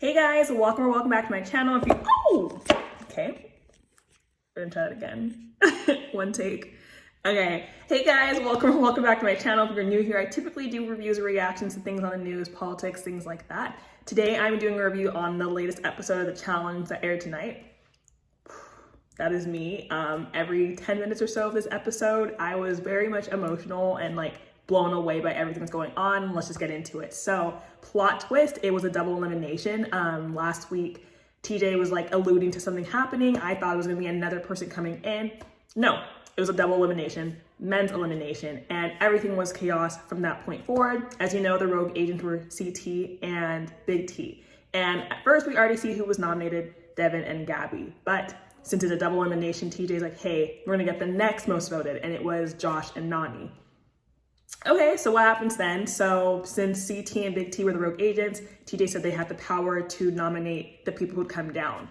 Hey guys, welcome back to my channel. If you, okay, we're gonna try it again. One take. Okay, hey guys, welcome back to my channel. If you're new here, I typically do reviews or reactions to things on the news, politics, things like that. Today, I'm doing a review on the latest episode of the challenge that aired tonight. That is me. Every 10 minutes or so of this episode, I was very much emotional and blown away by everything that's going on. Let's just get into it. So, plot twist, it was a double elimination. Last week, TJ was alluding to something happening. I thought it was gonna be another person coming in. No, it was a double elimination, men's elimination, and everything was chaos from that point forward. As you know, the rogue agents were CT and Big T. And at first, we already see who was nominated, Devin and Gabby. But since it's a double elimination, TJ's like, hey, we're gonna get the next most voted, and it was Josh and Nany. Okay, so what happens then? So since CT and Big T were the rogue agents, TJ said they had the power to nominate the people who'd come down.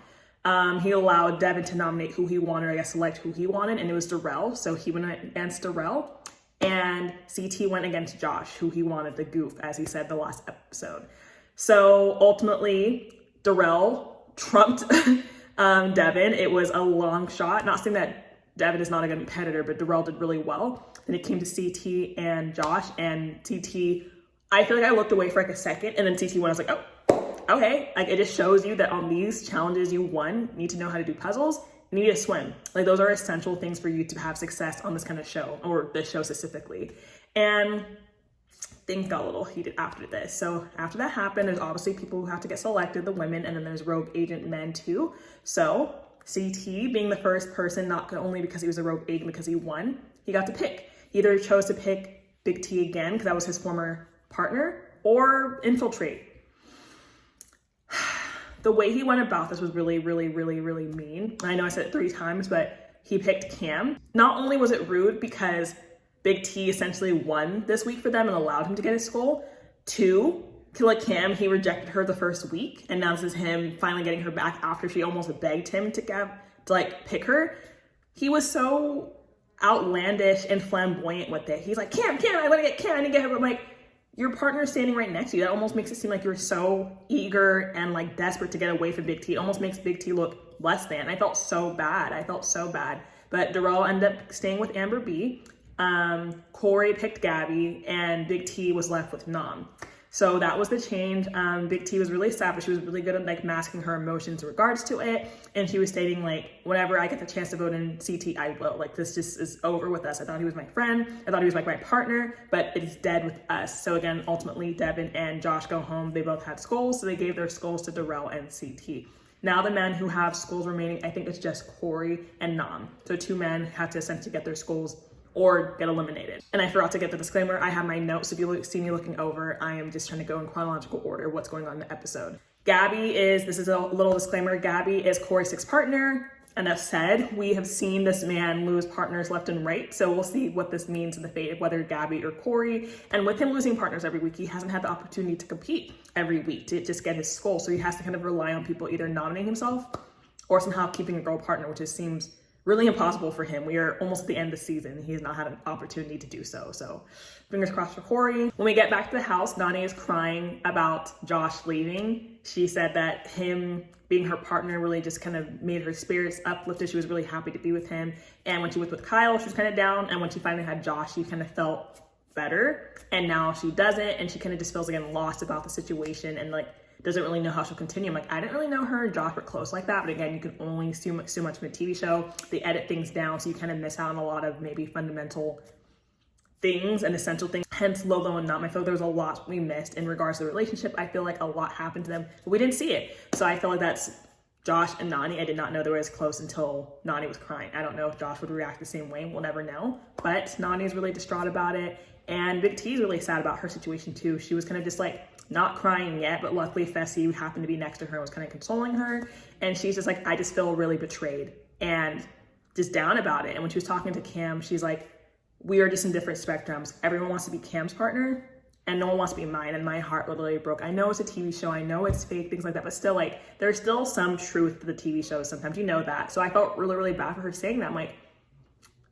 He allowed Devin to nominate who he wanted, select who he wanted, and it was Darrell. So he went against Darrell, and CT went against Josh, who he wanted, the goof, as he said the last episode. So ultimately, Darrell trumped Devin. It was a long shot. Not saying that Devin is not a good competitor, but Darrell did really well. Then it came to CT and Josh, and CT, I feel like I looked away for a second, and then CT went, I was like, oh, okay. It just shows you that on these challenges you won, you need to know how to do puzzles, you need to swim. Those are essential things for you to have success on this kind of show, or this show specifically. And things got a little heated after this. So after that happened, there's obviously people who have to get selected, the women, and then there's rogue agent men too. So CT, being the first person, not only because he was a rogue agent, because he won, he got to pick. He either chose to pick Big T again, because that was his former partner, or infiltrate. The way he went about this was really mean. I know I said it 3 times, but he picked Cam. Not only was it rude because Big T essentially won this week for them and allowed him to get his skull. 2, Cam, he rejected her the first week, and now this is him finally getting her back after she almost begged him to pick her. He was so outlandish and flamboyant with it. He's like, Cam, I want to get Cam, I need to get her. But I'm like, your partner's standing right next to you. That almost makes it seem like you're so eager and desperate to get away from Big T. It almost makes Big T look less than. I felt so bad. But Darrell ended up staying with Amber B. Cory picked Gabby, and Big T was left with Nam. So that was the change. Big T was really sad, but she was really good at masking her emotions in regards to it. And she was stating whenever I get the chance to vote in CT, I will. This just is over with us. I thought he was my friend. I thought he was my partner, but it's dead with us. So again, ultimately Devin and Josh go home. They both had skulls, so they gave their skulls to Darrell and CT. Now the men who have skulls remaining, I think it's just Cory and Nam. So 2 men have to essentially get their skulls or get eliminated. And I forgot to get the disclaimer. I have my notes. If you see me looking over, I am just trying to go in chronological order what's going on in the episode. Gabby this is a little disclaimer, Gabby is Cory's 6th partner. Enough said. We have seen this man lose partners left and right, so we'll see what this means in the fate of whether Gabby or Cory. And with him losing partners every week, he hasn't had the opportunity to compete every week to just get his skull, so he has to kind of rely on people either nominating himself or somehow keeping a girl partner, which just seems really impossible for him. We are almost at the end of the season. He has not had an opportunity to do so. So fingers crossed for Cory. When we get back to the house, Nany is crying about Josh leaving. She said that him being her partner really just kind of made her spirits uplifted. She was really happy to be with him. And when she was with Kyle, she was kind of down. And when she finally had Josh, she kind of felt better. And now she doesn't. And she kind of just feels again lost about the situation and doesn't really know how she'll continue. I didn't really know her and Josh were close like that, but again, you can only so much in a TV show. They edit things down, so you kind of miss out on a lot of maybe fundamental things and essential things. Hence Lolo and Nam. I feel like there was a lot we missed in regards to the relationship. I feel like a lot happened to them, but we didn't see it. So I feel like that's Josh and Nany. I did not know they were as close until Nany was crying. I don't know if Josh would react the same way. We'll never know. But Nany is really distraught about it. And Big T is really sad about her situation too. She was kind of just not crying yet, but luckily Fessy happened to be next to her and was kind of consoling her. And she's just I just feel really betrayed and just down about it. And when she was talking to Cam, she's like, we are just in different spectrums. Everyone wants to be Cam's partner and no one wants to be mine. And my heart literally broke. I know it's a TV show. I know it's fake, things like that, but still there's still some truth to the TV shows. Sometimes you know that. So I felt really bad for her saying that. I'm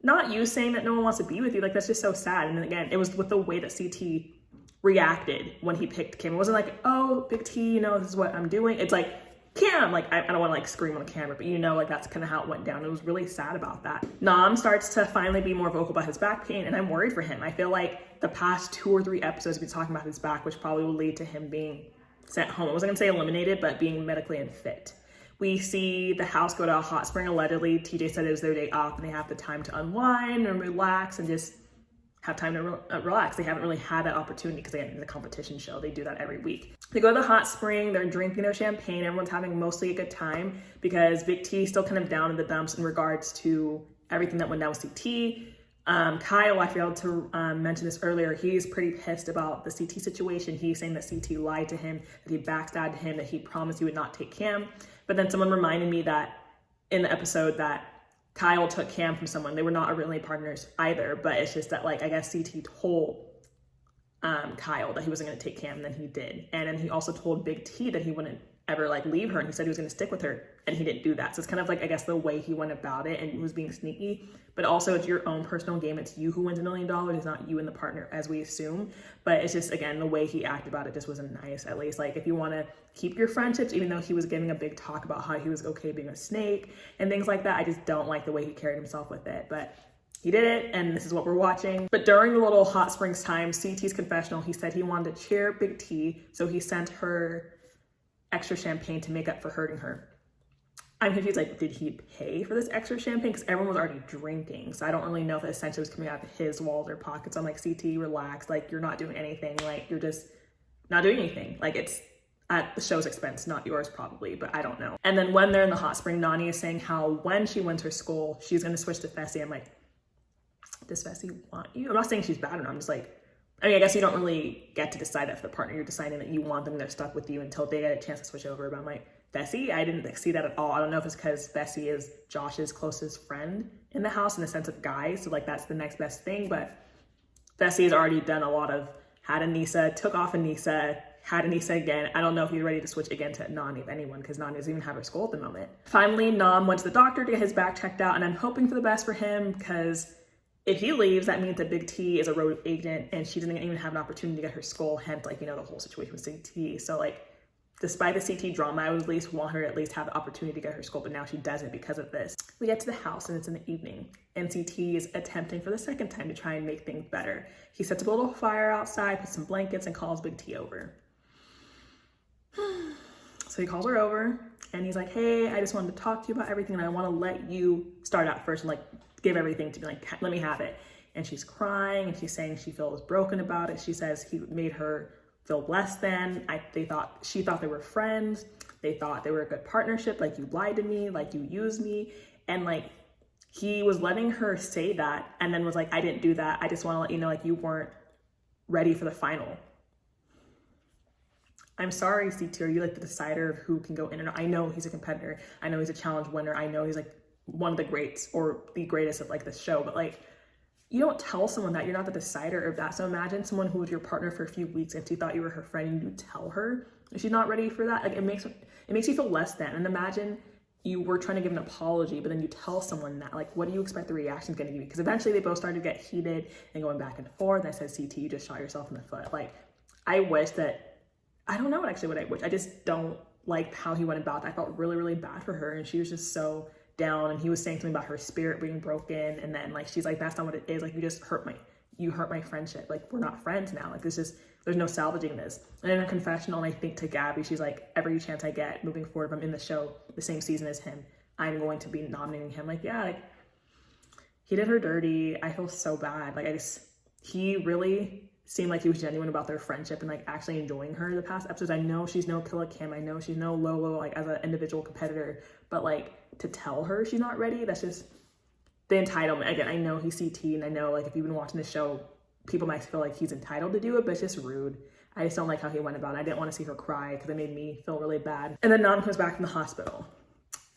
not you saying that no one wants to be with you. That's just so sad. And then again, it was with the way that CT reacted when he picked Kim. It wasn't like, oh, Big T, you know, this is what I'm doing. It's like, Kim, like, I don't want to like scream on the camera, but you know, like that's kind of how it went down. It was really sad about that. Nam starts to finally be more vocal about his back pain, and I'm worried for him. I feel like the past 2 or 3 episodes we've been talking about his back, which probably will lead to him being sent home. I wasn't gonna say eliminated, but being medically unfit. We see the house go to a hot spring. Allegedly, TJ said it was their day off and they have the time to unwind and relax and just have time to relax. They haven't really had that opportunity because again, it's a competition show. They do that every week. They go to the hot spring, they're drinking their champagne, everyone's having mostly a good time because Big T is still kind of down in the dumps in regards to everything that went down with CT. Kyle, I failed to mention this earlier, he's pretty pissed about the CT situation. He's saying that CT lied to him, that he backstabbed him, that he promised he would not take Cam. But then someone reminded me that in the episode that Kyle took Cam from someone. They were not originally partners either, but it's just that, like, I guess CT told Kyle that he wasn't going to take Cam, and then he did. And then he also told Big T that he wouldn't ever, like, leave her, and he said he was going to stick with her, and he didn't do that. So it's kind of like, I guess, the way he went about it, and he was being sneaky. But also, it's your own personal game. It's you who wins $1 million. It's not you and the partner, as we assume. But it's just, again, the way he acted about it just wasn't nice, at least. Like, if you want to keep your friendships, even though he was giving a big talk about how he was okay being a snake and things like that, I just don't like the way he carried himself with it. But he did it, and this is what we're watching. But during the little hot springs time, CT's confessional, he said he wanted to cheer Big T, so he sent her extra champagne to make up for hurting her. I'm confused, like, did he pay for this extra champagne? Because everyone was already drinking, so I don't really know if it essentially was coming out of his wallet or pockets. I'm like, CT, relax, like, you're not doing anything, like, you're just not doing anything. Like, it's at the show's expense, not yours probably, but I don't know. And then when they're in the hot spring, Nany is saying how when she wins her school, she's gonna switch to Fessy. I'm like, does Fessy want you? I'm not saying she's bad or not, I'm just like, I mean, I guess you don't really get to decide that for the partner. You're deciding that you want them, they're stuck with you until they get a chance to switch over. But I'm like, Fessy? I didn't see that at all. I don't know if it's because Fessy is Josh's closest friend in the house in the sense of guys. So like that's the next best thing. But Fessy has already done a lot of had Aneesa, took off Aneesa, had Aneesa again. I don't know if he's ready to switch again to Nany, if anyone, because Nany doesn't even have her school at the moment. Finally, Nam went to the doctor to get his back checked out, and I'm hoping for the best for him because if he leaves, that means that Big T is a road agent and she doesn't even have an opportunity to get her skull, hence, like, you know, the whole situation with CT. So, like, despite the CT drama, I would at least want her to at least have the opportunity to get her skull, but now she doesn't because of this. We get to the house and it's in the evening, and CT is attempting for the second time to try and make things better. He sets up a little fire outside, puts some blankets, and calls Big T over. So he calls her over and he's like, hey, I just wanted to talk to you about everything, and I want to let you start out first and, like, give everything to me, like, let me have it. And she's crying and she's saying she feels broken about it. She says he made her feel less than. She thought they were friends. They thought they were a good partnership. Like, you lied to me, like, you used me. And, like, he was letting her say that and then was like, I didn't do that. I just want to let you know, like, you weren't ready for the final. I'm sorry, CT, are you, like, the decider of who can go in or not? I know he's a competitor. I know he's a challenge winner. I know he's, like, one of the greats or the greatest of, like, this show, but, like, you don't tell someone that. You're not the decider of that. So imagine someone who was your partner for a few weeks and she thought you were her friend and you tell her if she's not ready for that. Like, it makes you feel less than. And imagine you were trying to give an apology, but then you tell someone that. Like, what do you expect the reaction's going to be? Because eventually they both started to get heated and going back and forth. And I said, CT, you just shot yourself in the foot. Like, I wish that, I don't know actually what I wish. I just don't like how he went about that. I felt really, really bad for her, and she was just so down, and he was saying something about her spirit being broken, and then, like, she's like, that's not what it is, like, you hurt my friendship, like, we're not friends now, like, there's no salvaging this. And in her confessional, and I think to Gabby, she's like, every chance I get moving forward, if I'm in the show the same season as him, I'm going to be nominating him. Like, yeah, like, he did her dirty. I feel so bad. Like, he really seemed like he was genuine about their friendship and, like, actually enjoying her the past episodes. I know she's no Killer Kim. I know she's no Lolo, like, as an individual competitor, but, like, to tell her she's not ready, that's just the entitlement. Again, I know he's CT, and I know, like, if you've been watching the show, people might feel like he's entitled to do it, but it's just rude. I just don't like how he went about it. I didn't want to see her cry because it made me feel really bad. And then Nam comes back from the hospital.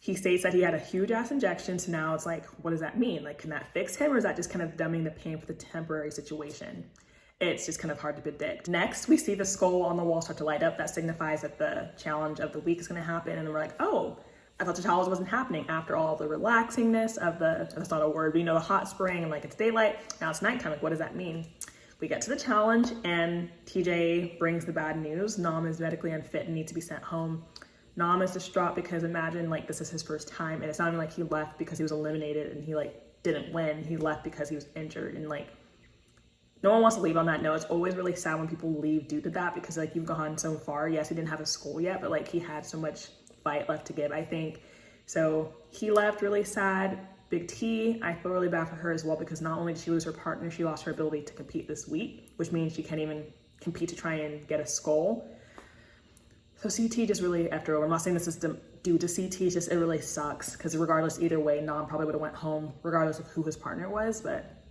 He states that he had a huge ass injection, so now it's like, what does that mean? Like, can that fix him, or is that just kind of dumbing the pain for the temporary situation? It's just kind of hard to predict. Next, we see the skull on the wall start to light up. That signifies that the challenge of the week is going to happen. And then we're like, oh, I thought the challenge wasn't happening after all the relaxingness of that's not a word, but, you know, the hot spring and, like, it's daylight. Now it's nighttime. Like, what does that mean? We get to the challenge and TJ brings the bad news. Nam is medically unfit and needs to be sent home. Nam is distraught because imagine like this is his first time, and it's not even like he left because he was eliminated and he like didn't win. He left because he was injured, and like no one wants to leave on that note. It's always really sad when people leave due to that because like you've gone so far. Yes, he didn't have a school yet, but like he had so much fight left to give, I think. So he left really sad. Big T, I feel really bad for her as well because not only did she lose her partner, she lost her ability to compete this week, which means she can't even compete to try and get a skull. So CT just really after over. I'm not saying this is due to CT, it's just it really sucks because regardless, either way, Nam probably would have went home regardless of who his partner was, but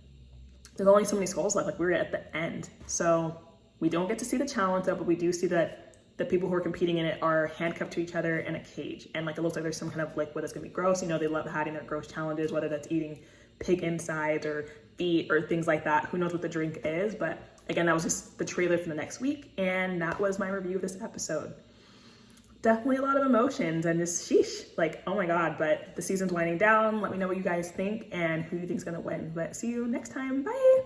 there's only so many skulls left. Like we're at the end. So we don't get to see the challenge though, but we do see that the people who are competing in it are handcuffed to each other in a cage. And like, it looks like there's some kind of liquid that's gonna be gross. You know, they love having their gross challenges, whether that's eating pig insides or feet or things like that. Who knows what the drink is? But again, that was just the trailer for the next week. And that was my review of this episode. Definitely a lot of emotions and just sheesh, like, oh my God, but the season's winding down. Let me know what you guys think and who you think is gonna win. But see you next time, bye.